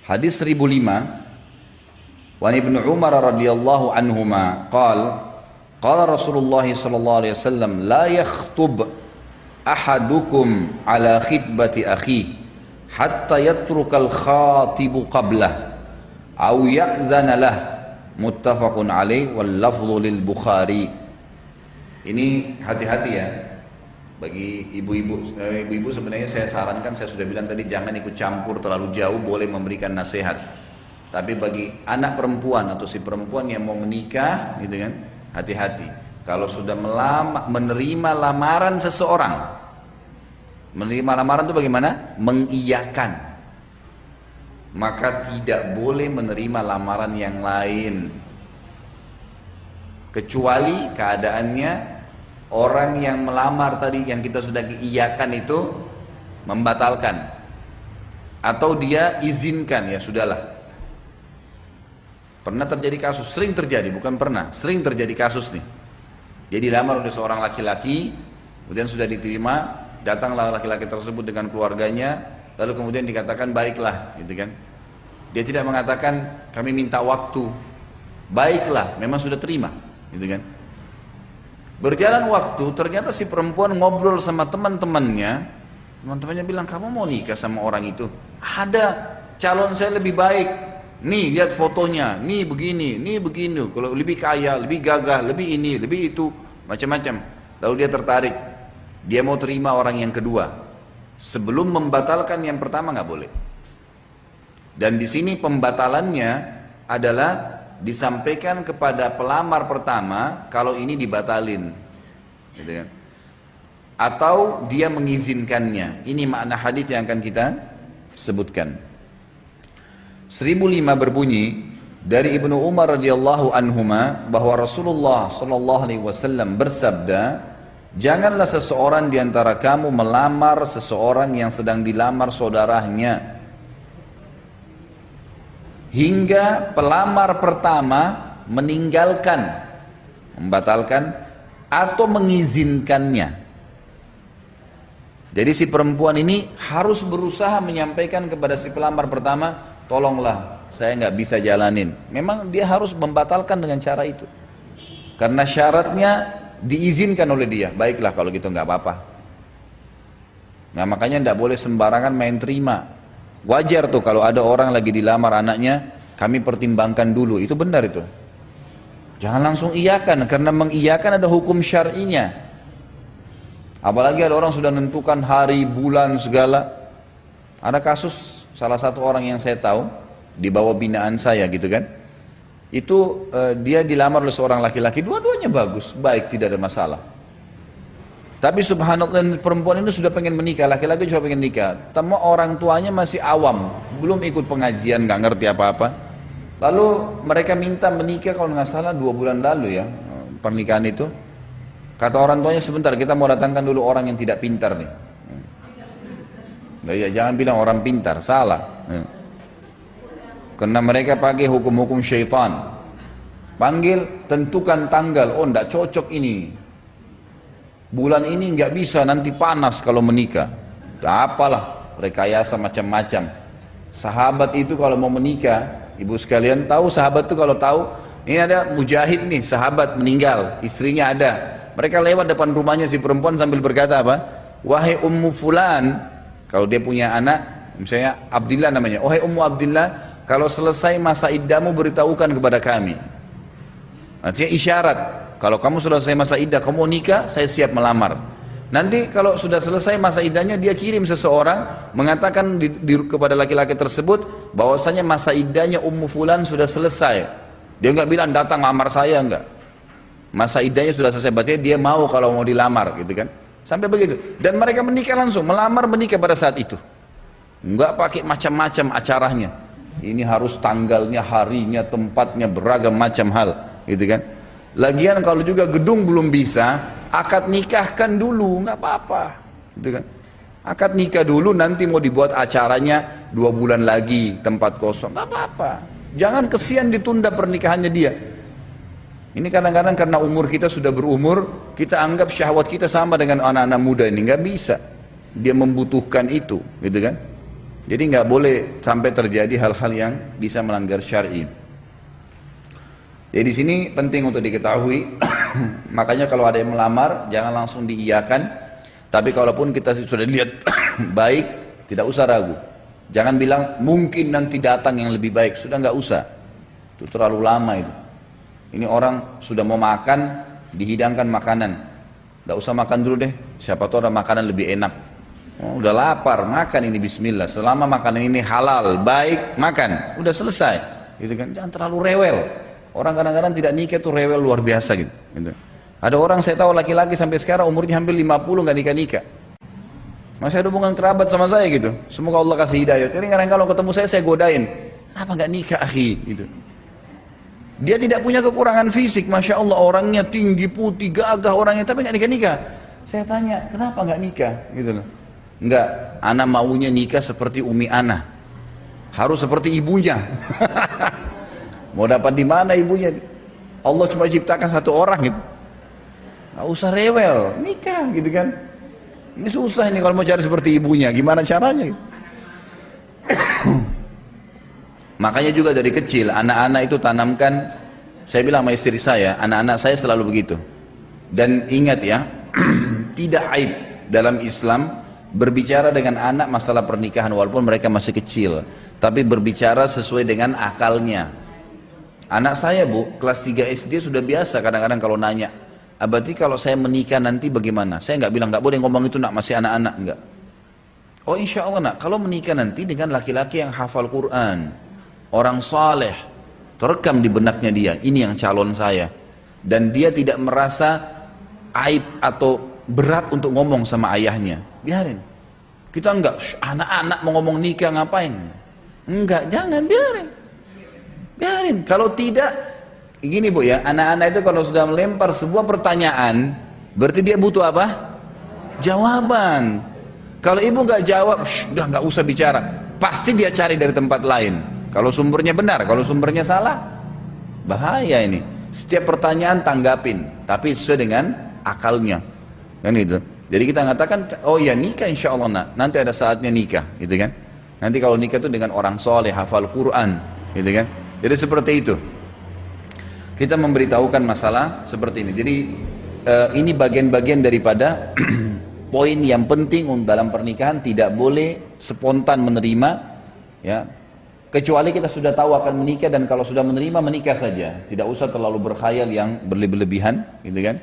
Hadis 1005, wa Ibnu Umar radhiyallahu anhuma qala Rasulullah sallallahu alaihi wasallam la yakhtub ahadukum ala khitbati akhihi hatta yatrukal khatibu qablah aw ya'zana lah, muttafaqun alaih wal lafdhu lil Bukhari. Ini hati-hati ya bagi ibu-ibu sebenarnya saya sarankan, saya sudah bilang tadi, jangan ikut campur terlalu jauh, boleh memberikan nasihat. Tapi bagi anak perempuan atau si perempuan yang mau menikah gitu kan, hati-hati. Kalau sudah menerima lamaran seseorang, menerima lamaran itu bagaimana? Mengiyakan. Maka tidak boleh menerima lamaran yang lain. Kecuali keadaannya orang yang melamar tadi yang kita sudah iyakan itu membatalkan. Atau dia izinkan, ya sudahlah. Pernah terjadi kasus, sering terjadi, bukan pernah, sering terjadi kasus nih. Dia dilamar oleh seorang laki-laki, kemudian sudah diterima, datanglah laki-laki tersebut dengan keluarganya, lalu kemudian dikatakan baiklah, gitu kan. Dia tidak mengatakan kami minta waktu, baiklah, memang sudah terima, gitu kan. Berjalan waktu, ternyata si perempuan ngobrol sama teman-temannya, teman-temannya bilang, kamu mau nikah sama orang itu? Ada, calon saya lebih baik, nih lihat fotonya, nih begini, kalau lebih kaya, lebih gagah, lebih ini, lebih itu, macam-macam. Lalu dia tertarik, dia mau terima orang yang kedua. Sebelum membatalkan yang pertama nggak boleh. Dan di sini pembatalannya adalah disampaikan kepada pelamar pertama kalau ini dibatalin, gitu kan? Atau dia mengizinkannya. Ini makna hadis yang akan kita sebutkan. 1005 berbunyi dari Ibnu Umar radhiyallahu anhuma bahwa Rasulullah sallallahu alaihi wasallam bersabda, janganlah seseorang di antara kamu melamar seseorang yang sedang dilamar saudaranya hingga pelamar pertama meninggalkan, membatalkan atau mengizinkannya. Jadi si perempuan ini harus berusaha menyampaikan kepada si pelamar pertama, tolonglah saya nggak bisa jalanin. Memang dia harus membatalkan dengan cara itu, karena syaratnya diizinkan oleh dia. Baiklah kalau gitu nggak apa-apa. Nah makanya nggak boleh sembarangan main terima. Wajar tuh kalau ada orang lagi dilamar anaknya, kami pertimbangkan dulu, itu benar itu. Jangan langsung iyakan, karena mengiyakan ada hukum syar'inya. Apalagi ada orang sudah menentukan hari, bulan, segala. Ada kasus salah satu orang yang saya tahu di bawah binaan saya gitu kan. Itu dia dilamar oleh seorang laki-laki, dua-duanya bagus, baik, tidak ada masalah. Tapi subhanallah, perempuan itu sudah pengen menikah, laki-laki juga pengen nikah. Tapi orang tuanya masih awam, belum ikut pengajian, nggak ngerti apa-apa. Lalu mereka minta menikah kalau nggak salah 2 bulan lalu ya, pernikahan itu. Kata orang tuanya, sebentar kita mau datangkan dulu orang yang tidak pintar nih. Nah, ya, jangan bilang orang pintar, salah. Karena mereka pakai hukum-hukum syaitan. Panggil, tentukan tanggal, oh nggak cocok ini. Bulan ini nggak bisa, nanti panas kalau menikah. Apalah, rekayasa macam-macam. Sahabat itu kalau mau menikah, ibu sekalian tahu sahabat itu kalau tahu, ini ada mujahid nih, sahabat meninggal, istrinya ada. Mereka lewat depan rumahnya si perempuan sambil berkata apa? Wahai Ummu Fulan, kalau dia punya anak, misalnya Abdillah namanya, wahai Ummu Abdillah, kalau selesai masa iddamu beritahukan kepada kami. Artinya isyarat. Kalau kamu sudah selesai masa iddah, kamu mau nikah, saya siap melamar. Nanti kalau sudah selesai masa iddahnya, dia kirim seseorang mengatakan kepada laki-laki tersebut bahwasanya masa iddahnya Ummu Fulan sudah selesai. Dia nggak bilang datang lamar saya, enggak. Masa iddahnya sudah selesai, berarti dia mau kalau mau dilamar, gitu kan? Sampai begitu. Dan mereka menikah langsung, melamar menikah pada saat itu. Enggak pakai macam-macam acaranya. Ini harus tanggalnya, harinya, tempatnya, beragam macam hal, gitu kan? Lagian kalau juga gedung belum bisa, akad nikahkan dulu, nggak apa-apa, gitu kan? Akad nikah dulu, nanti mau dibuat acaranya 2 bulan lagi, tempat kosong, nggak apa-apa. Jangan kesian ditunda pernikahannya dia. Ini kadang-kadang karena umur kita sudah berumur, kita anggap syahwat kita sama dengan anak-anak muda ini, nggak bisa. Dia membutuhkan itu, gitu kan? Jadi nggak boleh sampai terjadi hal-hal yang bisa melanggar syar'i. Jadi di sini penting untuk diketahui, makanya kalau ada yang melamar jangan langsung diiyakan. Tapi kalaupun kita sudah lihat baik, tidak usah ragu. Jangan bilang mungkin nanti datang yang lebih baik, sudah nggak usah. Itu terlalu lama itu. Ini orang sudah mau makan, dihidangkan makanan. Nggak usah makan dulu deh, siapa tahu ada makanan lebih enak. Oh, udah lapar, makan ini bismillah. Selama makanan ini halal, baik, makan. Udah selesai. Gitu kan? Jangan terlalu rewel. Orang kadang-kadang tidak nikah itu rewel luar biasa gitu. Ada orang saya tahu laki-laki sampai sekarang umurnya hampir 50 nggak nikah-nikah. Masih ada hubungan kerabat sama saya gitu. Semoga Allah kasih hidayah. Kadang-kadang kalau ketemu saya godain. Kenapa nggak nikah akhi? Gitu. Dia tidak punya kekurangan fisik, masya Allah orangnya tinggi, putih, gagah orangnya, tapi nggak nikah-nikah. Saya tanya, kenapa nggak nikah? Gitu loh. Enggak, anak maunya nikah seperti Umi Ana. Harus seperti ibunya. Mau dapat di mana ibunya? Allah cuma ciptakan satu orang gitu. Nggak usah rewel, nikah gitu kan. Ini susah ini kalau mau cari seperti ibunya, gimana caranya? Makanya juga dari kecil anak-anak itu tanamkan. Saya bilang sama istri saya, anak-anak saya selalu begitu. Dan ingat ya, tidak aib dalam Islam berbicara dengan anak masalah pernikahan walaupun mereka masih kecil, tapi berbicara sesuai dengan akalnya. Anak saya bu, kelas 3 SD sudah biasa kadang-kadang kalau nanya, berarti kalau saya menikah nanti bagaimana? Saya nggak bilang nggak boleh ngomong itu nak, masih anak-anak, enggak. Oh insya Allah nak, kalau menikah nanti dengan laki-laki yang hafal Quran, orang saleh, terekam di benaknya dia, ini yang calon saya, dan dia tidak merasa aib atau berat untuk ngomong sama ayahnya, biarin. Kita enggak, anak-anak mau ngomong nikah ngapain? Enggak, jangan, biarin. Kalau tidak, gini bu ya, anak-anak itu kalau sudah melempar sebuah pertanyaan, berarti dia butuh apa? Jawaban. Kalau ibu nggak jawab, udah nggak usah bicara, pasti dia cari dari tempat lain. Kalau sumbernya benar, kalau sumbernya salah, bahaya ini. Setiap pertanyaan tanggapin, tapi sesuai dengan akalnya. Kan itu. Jadi kita mengatakan, oh ya nikah insya Allah nak. Nanti ada saatnya nikah, gitu kan? Nanti kalau nikah itu dengan orang soleh, hafal Quran, gitu kan? Jadi seperti itu. Kita memberitahukan masalah seperti ini. Jadi ini bagian-bagian daripada poin yang penting dalam pernikahan, tidak boleh spontan menerima, ya. Kecuali kita sudah tahu akan menikah dan kalau sudah menerima menikah saja, tidak usah terlalu berkhayal yang berlebihan, gitu kan?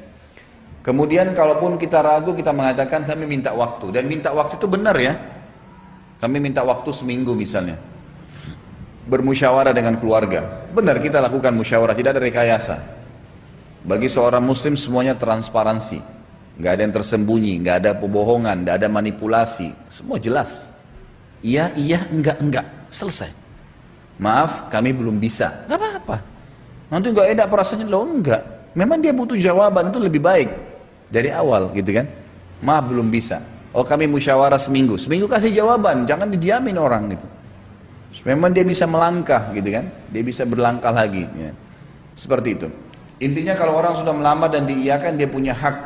Kemudian kalaupun kita ragu, kita mengatakan kami minta waktu, dan minta waktu itu benar ya. Kami minta waktu seminggu misalnya, bermusyawarah dengan keluarga. Benar kita lakukan musyawarah, tidak ada rekayasa. Bagi seorang muslim semuanya transparansi, nggak ada yang tersembunyi, nggak ada pembohongan, nggak ada manipulasi, semua jelas. Iya, enggak, selesai. Maaf, kami belum bisa, nggak apa-apa. Nanti nggak enak perasaannya, loh enggak. Memang dia butuh jawaban, itu lebih baik dari awal, gitu kan? Maaf belum bisa. Oh kami musyawarah seminggu kasih jawaban, jangan didiamin orang gitu. Memang dia bisa melangkah, gitu kan? Dia bisa berlangkah lagi, ya. Seperti itu. Intinya kalau orang sudah melamar dan diiyakan, dia punya hak.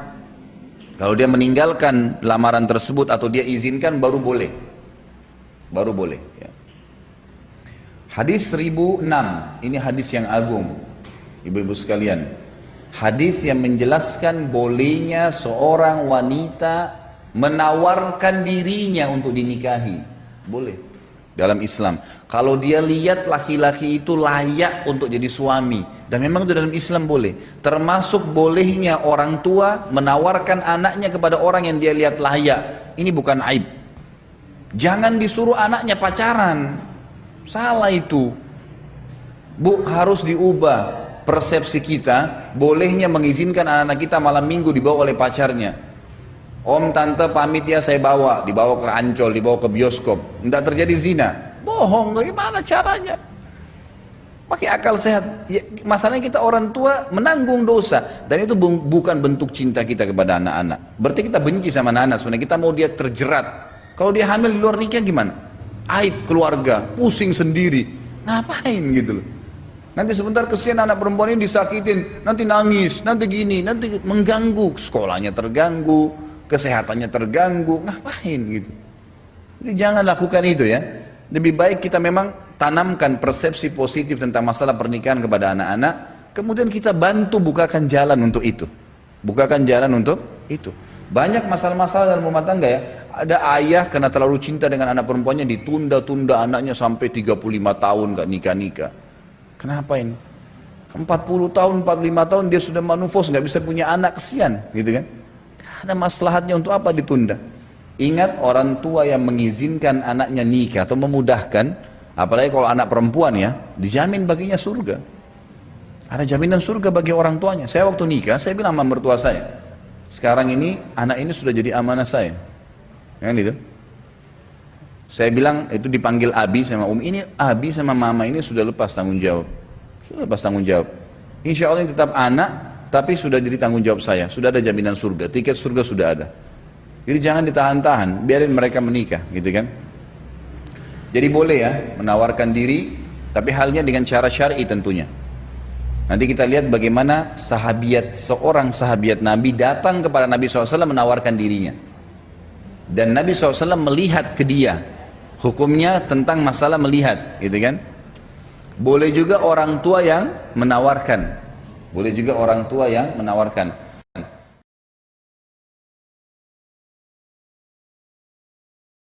Kalau dia meninggalkan lamaran tersebut atau dia izinkan, baru boleh. Ya. Hadis 1006, ini hadis yang agung, ibu-ibu sekalian. Hadis yang menjelaskan bolehnya seorang wanita menawarkan dirinya untuk dinikahi. Boleh dalam Islam. Kalau dia lihat laki-laki itu layak untuk jadi suami, dan memang itu dalam Islam boleh. Termasuk bolehnya orang tua menawarkan anaknya kepada orang yang dia lihat layak. Ini bukan aib. Jangan disuruh anaknya pacaran. Salah itu. Bu, harus diubah persepsi kita. Bolehnya mengizinkan anak-anak kita malam minggu dibawa oleh pacarnya. Om, tante pamit ya, saya dibawa ke Ancol, dibawa ke bioskop. Tidak terjadi zina. Bohong, bagaimana caranya? Pakai akal sehat. Ya, masalahnya kita orang tua menanggung dosa. Dan itu bukan bentuk cinta kita kepada anak-anak. Berarti kita benci sama anak-anak. Sebenarnya kita mau dia terjerat. Kalau dia hamil di luar nikah gimana? Aib keluarga, pusing sendiri. Ngapain gitu loh. Nanti sebentar kesian anak perempuan ini disakitin. Nanti nangis, nanti gini, nanti mengganggu. Sekolahnya terganggu, kesehatannya terganggu, ngapain gitu. Jadi jangan lakukan itu ya. Lebih baik kita memang tanamkan persepsi positif tentang masalah pernikahan kepada anak-anak, kemudian kita bantu bukakan jalan untuk itu. Bukakan jalan untuk itu. Banyak masalah-masalah dalam rumah tangga ya. Ada ayah karena terlalu cinta dengan anak perempuannya ditunda-tunda anaknya sampai 35 tahun gak nikah-nikah. Kenapa ini? 40 tahun, 45 tahun dia sudah manufos, gak bisa punya anak, kesian gitu kan. Ada maslahatnya untuk apa ditunda? Ingat, orang tua yang mengizinkan anaknya nikah atau memudahkan, apalagi kalau anak perempuan ya, dijamin baginya surga. Ada jaminan surga bagi orang tuanya. Saya waktu nikah, saya bilang sama mertua saya, sekarang ini anak ini sudah jadi amanah saya. Kan itu? Saya bilang itu dipanggil Abi sama ini Abi sama Mama ini sudah lepas tanggung jawab. Sudah lepas tanggung jawab. Insya Allah ini tetap anak, tapi sudah jadi tanggung jawab saya. Sudah ada jaminan surga, tiket surga sudah ada. Jadi jangan ditahan-tahan, biarin mereka menikah, gitu kan? Jadi boleh ya menawarkan diri, tapi halnya dengan cara syar'i tentunya. Nanti kita lihat bagaimana seorang sahabiat Nabi datang kepada Nabi SAW menawarkan dirinya. Dan Nabi SAW melihat ke dia. Hukumnya tentang masalah melihat, gitu kan? Boleh juga orang tua yang menawarkan. Boleh juga orang tua yang menawarkan.